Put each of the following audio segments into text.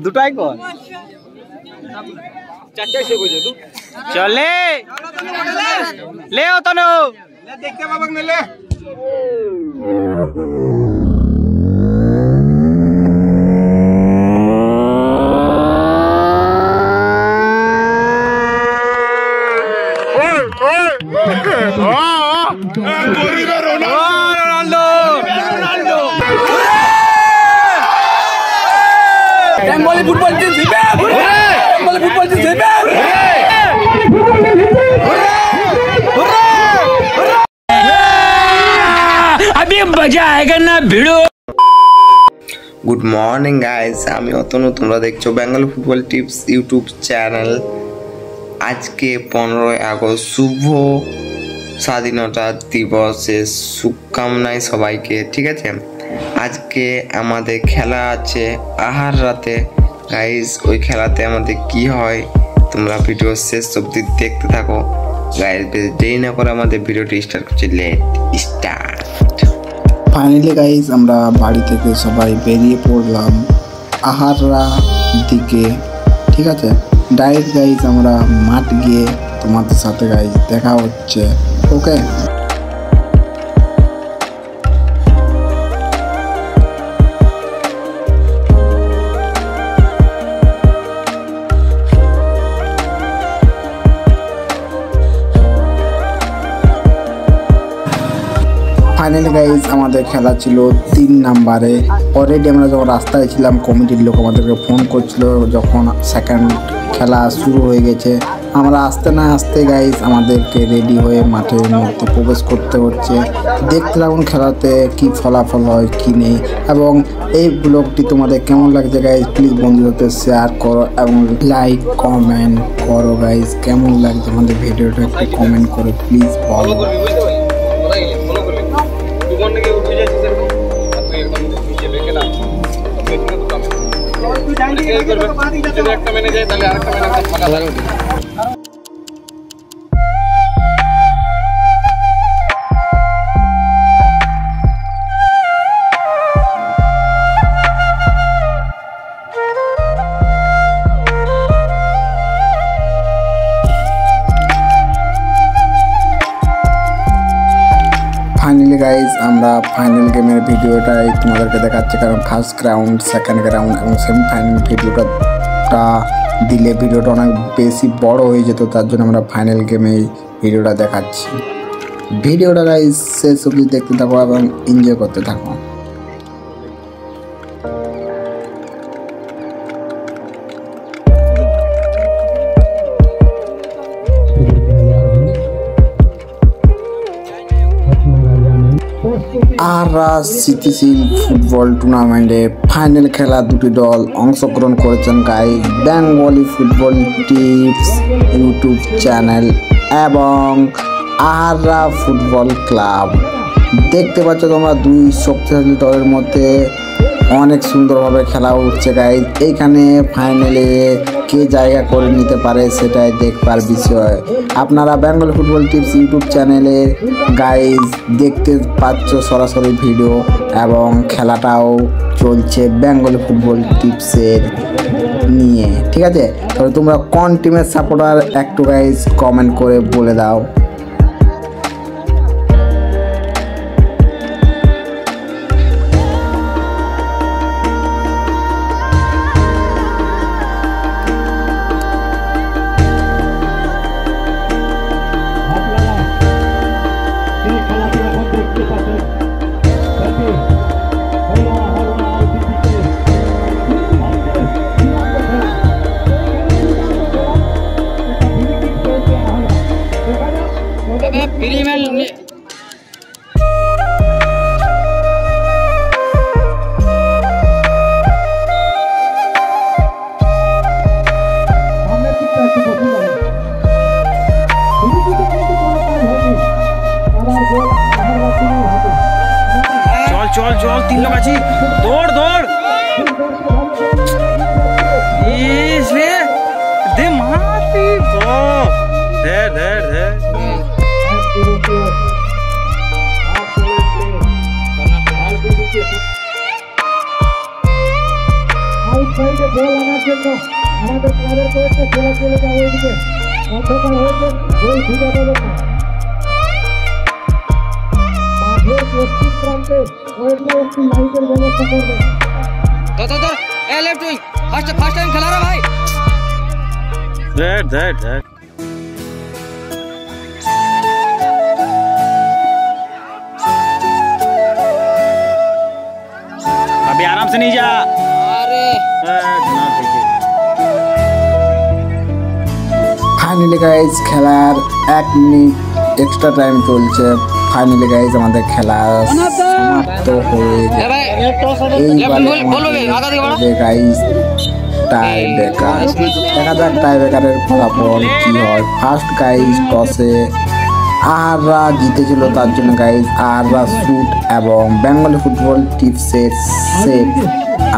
দুটাই কর চলে ले तो नो देखते बाबा ने ले बेंगली फुटबॉल टीम जीते बेंगली फुटबॉल टीम जीते अभी मजा आएगा ना भिड़ो गुड मॉर्निंग गाइस আমি অতনু তোমরা দেখছো Bengali football tips YouTube channel আজকে 15 আগস্ট শুভ স্বাধীনতা দিবসের শুভকামনায় সবাইকে ঠিক আছে আজকে আমাদের খেলা আছে আহার রাতে গাইস ওই খেলাতে আমাদের কি হয় তোমরা ভিডিও শেষ অবধি দেখতে থাকো গাইস বেশি দেরি না করে আমাদের ভিডিওটি স্টার্ট করছি লেট স্টার্ট ফাইনালি গাইস আমরা বাড়ি থেকে সবাই বেরিয়ে পড়লাম আহাররা দিকে ঠিক আছে ডাইরেক্ট গাইস আমরা মাঠ গিয়ে তোমাদের সাথে গাইস দেখা হচ্ছে ওকে ফাইনালি গাইজ আমাদের খেলা ছিল 3 নম্বরে অলরেডি আমরা যখন রাস্তায় ছিলাম কমিটির লোক আমাদেরকে ফোন করছিল যখন সেকেন্ড খেলা শুরু হয়ে গেছে আমরা আসতে না আসতে গাইজ আমাদেরকে রেডি হয়ে মাঠের মধ্যে প্রবেশ করতে হচ্ছে দেখতে থাকুন খেলাতে কি ফলাফল হয় কি নেই এবং এই ব্লগটি তোমাদের কেমন লাগছে গাইজ প্লিজ বন্ধুদের শেয়ার করো এবং লাইক কমেন্ট করো গাইজ কেমন লাগছে আমাদের ভিডিওটা একটু কমেন্ট করে প্লিজ বলো একটা মেনে যায় তাহলে আরেকটা মেনে ফাঁকা থাকবে ফাইনালি গাইজ আমরা ফাইনাল গেমের ভিডিওটাই তোমাদেরকে দেখাচ্ছি কারণ ফার্স্ট রাউন্ড সেকেন্ড রাউন্ড এবং সেমিফাইনাল ভিডিওটা দিলে ভিডিওটা অনেক বেশি বড় হয়ে যেত তার জন্য আমরা ফাইনাল গেমে ভিডিওটা দেখাচ্ছি ভিডিওটা গাইজ শেষ অবধি দেখতে থাকো এবং এনজয় করতে থাকো আহাররা স্মৃতিশীল ফুটবল টুর্নামেন্টে ফাইনাল খেলা দুটি দল অংশগ্রহণ করেছেন guys Bengali football tips YouTube channel এবং আহাররা ফুটবল ক্লাব দেখতে পাচ্ছ তোমরা দুই শক্তিশালী দলের মধ্যে অনেক সুন্দরভাবে খেলা উঠছে গাইজ এইখানে ফাইনালে কে জায়গা করে নিতে পারে সেটাই দেখবার বিষয় আপনারা বেঙ্গলি ফুটবল টিপস ইউটিউব চ্যানেলে গাইজ দেখতে পাচ্ছ সরাসরি ভিডিও এবং খেলাটাও চলছে বেঙ্গলি ফুটবল টিপসের নিয়ে ঠিক আছে তবে তোমরা কোন টিমের সাপোর্টার একটু গাইজ কমেন্ট করে বলে দাও चल चल 3 लोग आছি दौड़ दौड़ इसले दे मारती तो दे বল আনার জন্য আমাদের ক্লাবের কয়েকটা খেলা চলে যাবে ওইদিকে অন্ধকার হয়েছে গোল খুঁজে পাবে না মাঠের পশ্চিম প্রান্তে ওইগুলো একটি লাইটের ব্যবস্থা করবে लेफ्ट विंग फर्स्ट टाइम खेला रहा भाई दैट अभी आराम से नहीं जा अरे ফাইনালি গাইজ খেলার 1 মিনিট এক্সট্রা টাইম চলছে ফাইনালি গাইজ আমাদের খেলা সমাপ্ত হয়ে গেছে গাইজ টাই ব্রেকার দেখা যাক টাই ব্রেকারের ফলাফল কি হয় ফার্স্ট গাইজ টসে আহাররা জিতেছিল তার জন্য গাইজ আহাররা শুট এবং বেঙ্গলি ফুটবল টিপসের সেভ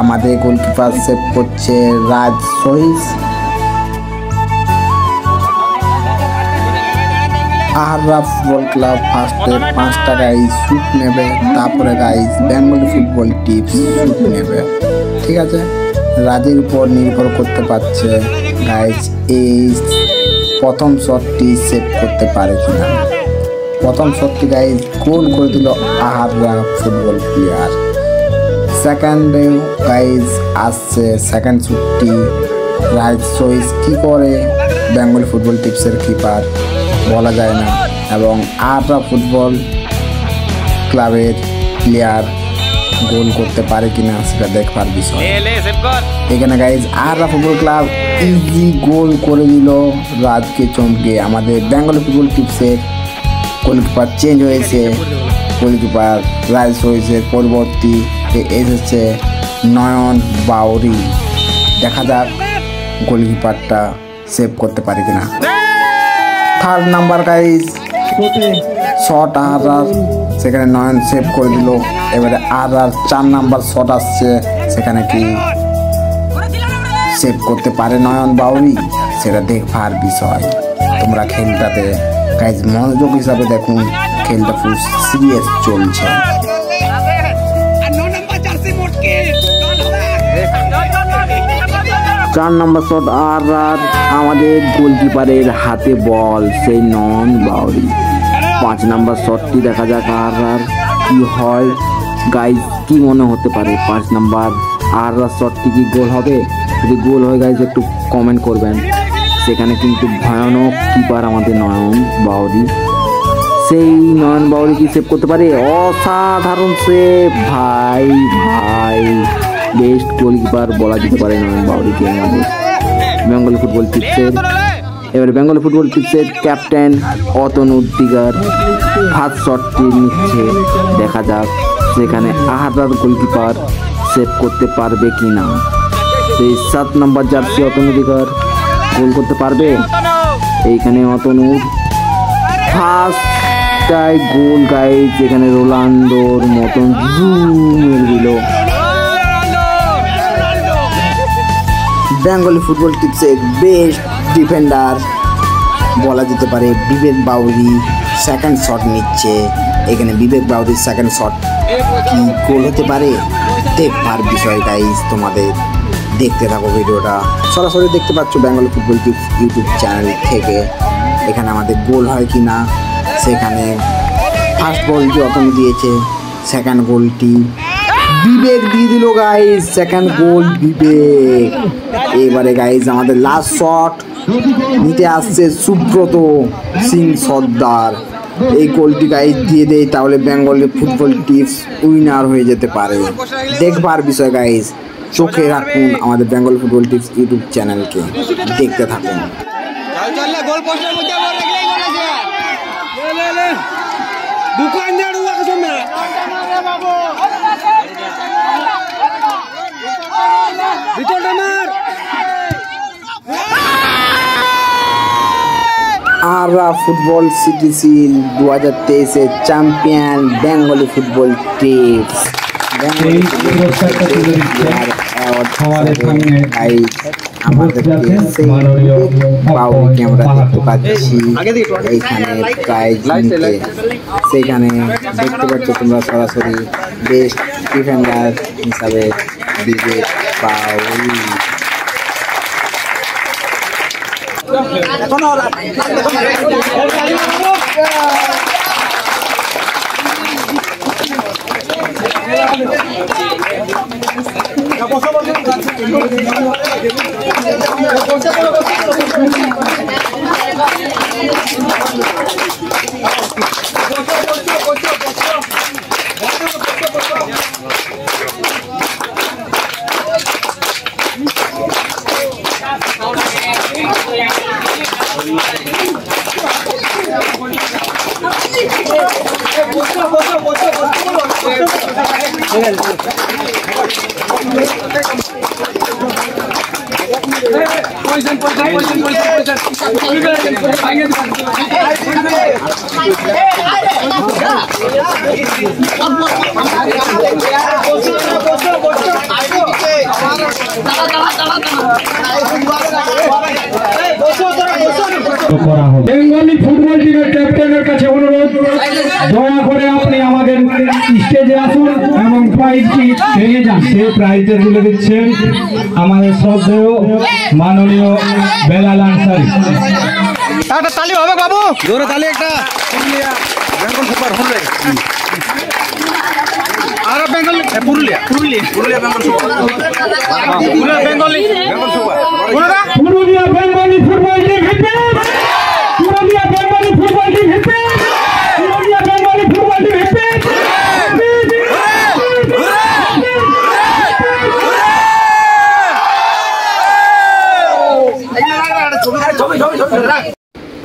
আমাদের গোলকিপার সেভ করছে রাজ সহিস আহাররা ফুটবল ক্লাব ফার্স্টে 5টা গাইজ শুট নেবে তারপরে guys Bengali football tips shoot নেবে ঠিক আছে রাজের উপর নির্ভর করতে পারছে গাইজ এই প্রথম শটটি সেভ করতে পারে কিনা প্রথম শটটি গাইজ গোল করে দিল আহাররা ফুটবল প্লেয়ার সেকেন্ডে গাইজ আসছে সেকেন্ড শটটি রাজ সহিস কি করে বেঙ্গলি ফুটবল টিপসের কিপার বলা যায় না এবং আহাররা ফুটবল ক্লাবের প্লেয়ার গোল করতে পারে কিনা সেটা দেখবার বিষয় এখানে guys Aharra football club easy গোল করে দিল রাজকে চমকে আমাদের বেঙ্গলি ফুটবল টিপসের গোলকিপার চেঞ্জ হয়েছে গোলকিপার রাজ হয়েছে পরবর্তীতে এসেছে নয়ন বাউরি দেখা যাক গোলকিপারটা সেভ করতে পারে কিনা থার্ড নাম্বার গাইজ শট আহার সেখানে নয়ন সেভ করে দিল এবারে আর 4 নাম্বার শট আসছে সেখানে কি সেভ করতে পারে নয়ন বাউরি সেটা দেখবার বিষয় তোমরা খেলটাতে গাইজ মনোযোগ হিসাবে দেখুন খেলটা ফুল সিরিয়াস চলছে 4 নম্বর শট আর আমাদের গোলকিপারের হাতে বল সেই নয়ন বাউরি 5 নম্বর শটটি দেখা যাক আর কি হয় গাইজ কি মনে হতে পারে 5 নম্বর আর শটটি কি গোল হবে যদি গোল হয় গাইজ একটু কমেন্ট করবেন সেখানে কিন্তু ভয়ানক কিপার আমাদের নয়ন বাউরি সেই নয়ন বাউরি কি সেভ করতে পারে অসাধারণ সেভ ভাই বেস্ট গোলকিপার বলা যেতে পারে নয়ন বাউরিকে আমাদের বেঙ্গলি ফুটবল টিপসের এবারে বেঙ্গলি ফুটবল টিপসের ক্যাপ্টেন অতনুর দিগার ফার্স্ট শটটি নিচ্ছে দেখা যাক সেখানে আহাদার গোলকিপার সেভ করতে পারবে কি না সেই 7 নম্বর জার্সি অতনুর দিগার গোল করতে পারবে এইখানে অতনুর ফার্স্টটাই গোল গাইজ এখানে রোনাল্ডোর মতন মেরে দিল বেঙ্গলি ফুটবল টিপসের বেস্ট ডিফেন্ডার বলা যেতে পারে বিবেক বাউরি সেকেন্ড শট নিচ্ছে এখানে বিবেক বাউরির সেকেন্ড শট কি গোল হতে পারে দেখবার বিষয় গাইজ তোমাদের দেখতে থাকো ভিডিওটা সরাসরি দেখতে পাচ্ছ Bengali football tips YouTube channel থেকে এখানে আমাদের গোল হয় কি না সেখানে ফার্স্ট গোলটি অতনু দিয়েছে সেকেন্ড গোলটি বিবেক দিয়ে দিল গাইজ সেকেন্ড গোল বিবেক এবারে গাইজ আমাদের লাস্ট শট নিতে আসছে সুব্রত সিং সর্দার এই গোলটি গাইজ দিয়ে দেয় তাহলে বেঙ্গলি ফুটবল টিপস উইনার হয়ে যেতে পারে দেখবার বিষয় গাইজ চোখে রাখুন আমাদের বেঙ্গলি ফুটবল টিপস ইউটিউব চ্যানেলকে দেখতে থাকুন आरा फुटबल सिटी सील 2023 चैंपियन बेंगली फुटबल टिप्स সেখানে দেখতে পাচ্ছ তোমরা সরাসরি বেস্ট ডিফেন্ডার হিসাবে বিবেক বাউরি বেঙ্গলি ফুটবল টিমের ক্যাপ্টেনের কাছে অনুরোধ, দয়া করে আপনি আমাদের স্টেজে আসুন এবং প্রাইজটি পেয়ে যান। সেই প্রাইজটা তুলে দিচ্ছেন আমাদের শ্রদ্ধেয় মাননীয় বেলাল আনসারী। একটা তালি হবে বাবু, জোরে তালি একটা। বেঙ্গল সুপার হলে আর Bengal Purulia Purulia Purulia Bengal super Purulia Bengali Bengal super Purulia Bengali football team হিটে, পুরুলিয়া বেঙ্গলি ফুটবল টিম হিটে, পুরুলিয়া বেঙ্গলি ফুটবল টিম হিটে।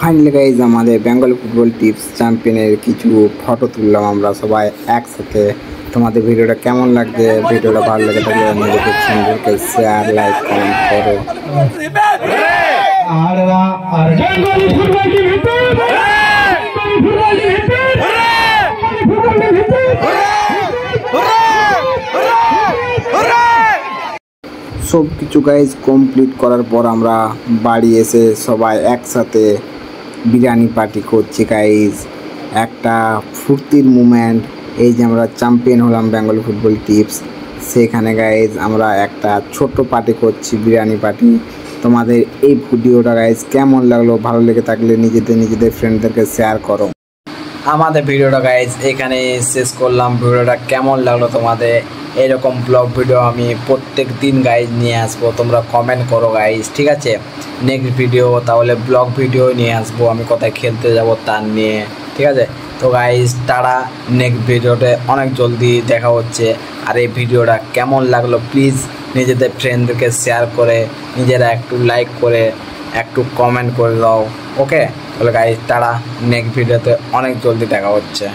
ফাইনালি গাইজ আমাদের বেঙ্গলি ফুটবল টিপস চ্যাম্পিয়নের কিছু ফটো তুললাম আমরা সবাই একসাথে। তোমাদের ভিডিওটা কেমন লাগছে? ভিডিওটা ভালো লাগে তাহলে নিজেদের চ্যানেলকে শেয়ার, লাইক, কমেন্ট করো। আর বেঙ্গলি ফুটবল টিম হিটে, ফুটবল টিম হিটে, ফুটবল টিম হিটে। সব কিছু গাইজ কমপ্লিট করার পর আমরা বাড়ি এসে সবাই একসাথে বিরিয়ানি পার্টি করছি গাইজ। একটা ফুর্তির মুমেন্ট। এই যে আমরা চ্যাম্পিয়ন হলাম বেঙ্গলি ফুটবল টিপস, সেখানে গাইজ আমরা একটা ছোট্ট পার্টি করছি, বিরিয়ানি পার্টি। তোমাদের এই ভিডিওটা গাইজ কেমন লাগলো? ভালো লেগে থাকলে নিজেদের ফ্রেন্ডদেরকে শেয়ার করো। আমাদের ভিডিওটা গাইজ এখানে শেষ করলাম। ভিডিওটা কেমন লাগলো তোমাদের? এরকম ব্লগ ভিডিও আমি প্রত্যেক দিন গাইজ নিয়ে আসবো, তোমরা কমেন্ট করো গাইজ, ঠিক আছে? নেক্সট ভিডিও তাহলে ব্লগ ভিডিও নিয়ে আসবো, আমি কোথায় খেলতে যাব তার নিয়ে, ঠিক আছে? তো গাইজ তারা নেক্সট ভিডিওতে অনেক জলদি দেখা হচ্ছে। আর এই ভিডিওটা কেমন লাগলো প্লিজ নিজেদের ফ্রেন্ডদেরকে শেয়ার করে, নিজেরা একটু লাইক করে, একটু কমেন্ট করে দাও, ওকে? তাহলে গাইজ তারা নেক্সট ভিডিওতে অনেক জলদি দেখা হচ্ছে।